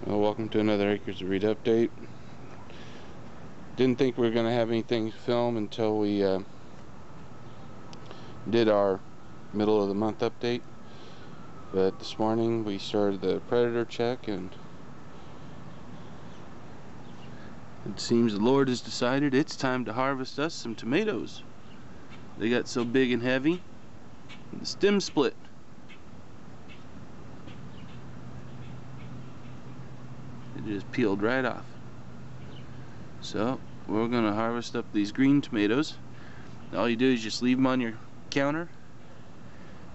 Well, welcome to another Acres of Reed update. Didn't think we were going to have anything to film until we did our middle of the month update. But this morning we started the predator check, and it seems the Lord has decided it's time to harvest us some tomatoes. They got so big and heavy, the stem split. It just peeled right off. So we're going to harvest up these green tomatoes. All you do is just leave them on your counter.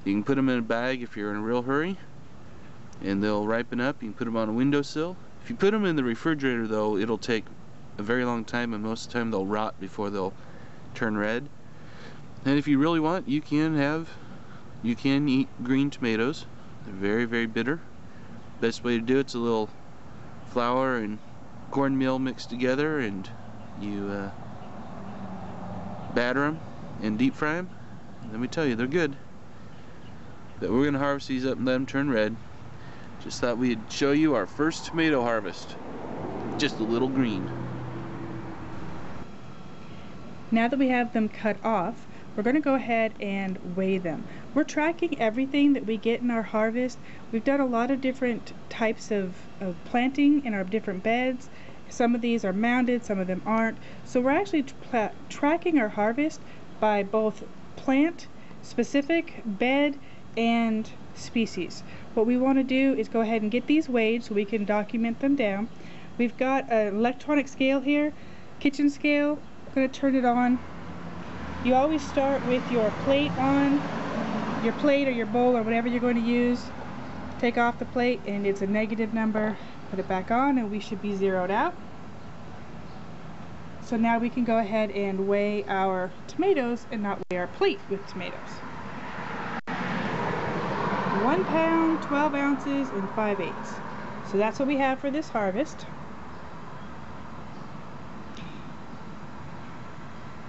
You can put them in a bag if you're in a real hurry, and they'll ripen up. You can put them on a windowsill. If you put them in the refrigerator, though, it'll take a very long time, and most of the time they'll rot before they'll turn red. And if you really want, you can eat green tomatoes. They're very, very bitter. Best way to do it's a little flour and cornmeal mixed together, and you batter them and deep fry them. Let me tell you, they're good. But we're gonna harvest these up and let them turn red. Just thought we'd show you our first tomato harvest. Just a little green. Now that we have them cut off, we're going to go ahead and weigh them. We're tracking everything that we get in our harvest. We've done a lot of different types of planting in our different beds. Some of these are mounded, some of them aren't. So we're actually tracking our harvest by both plant specific, bed, and species. What we want to do is go ahead and get these weighed so we can document them down. We've got an electronic scale here, kitchen scale. I'm going to turn it on. You always start with your plate on, your plate or your bowl or whatever you're going to use. Take off the plate and it's a negative number. Put it back on and we should be zeroed out. So now we can go ahead and weigh our tomatoes and not weigh our plate with tomatoes. 1 pound, 12 ounces, and 5/8. So that's what we have for this harvest.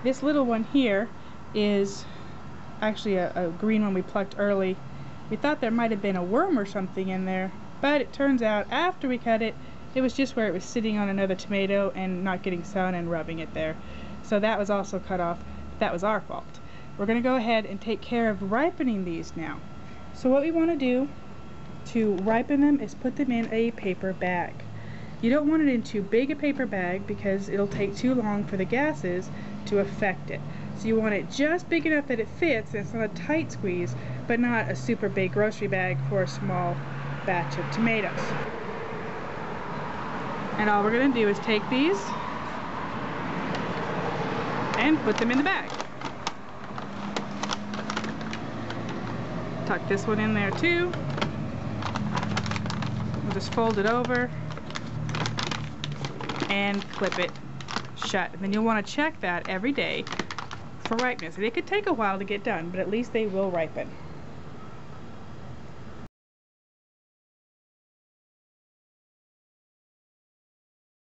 This little one here is actually a green one we plucked early. We thought there might have been a worm or something in there, but it turns out after we cut it, it was just where it was sitting on another tomato and not getting sun and rubbing it there. So that was also cut off. That was our fault. We're going to go ahead and take care of ripening these now. So what we want to do to ripen them is put them in a paper bag. You don't want it in too big a paper bag because it'll take too long for the gases to affect it. So you want it just big enough that it fits and it's not a tight squeeze, but not a super big grocery bag for a small batch of tomatoes. And all we're going to do is take these and put them in the bag. Tuck this one in there too. We'll just fold it over and clip it shut. And then you'll want to check that every day for ripeness. And it could take a while to get done, but at least they will ripen.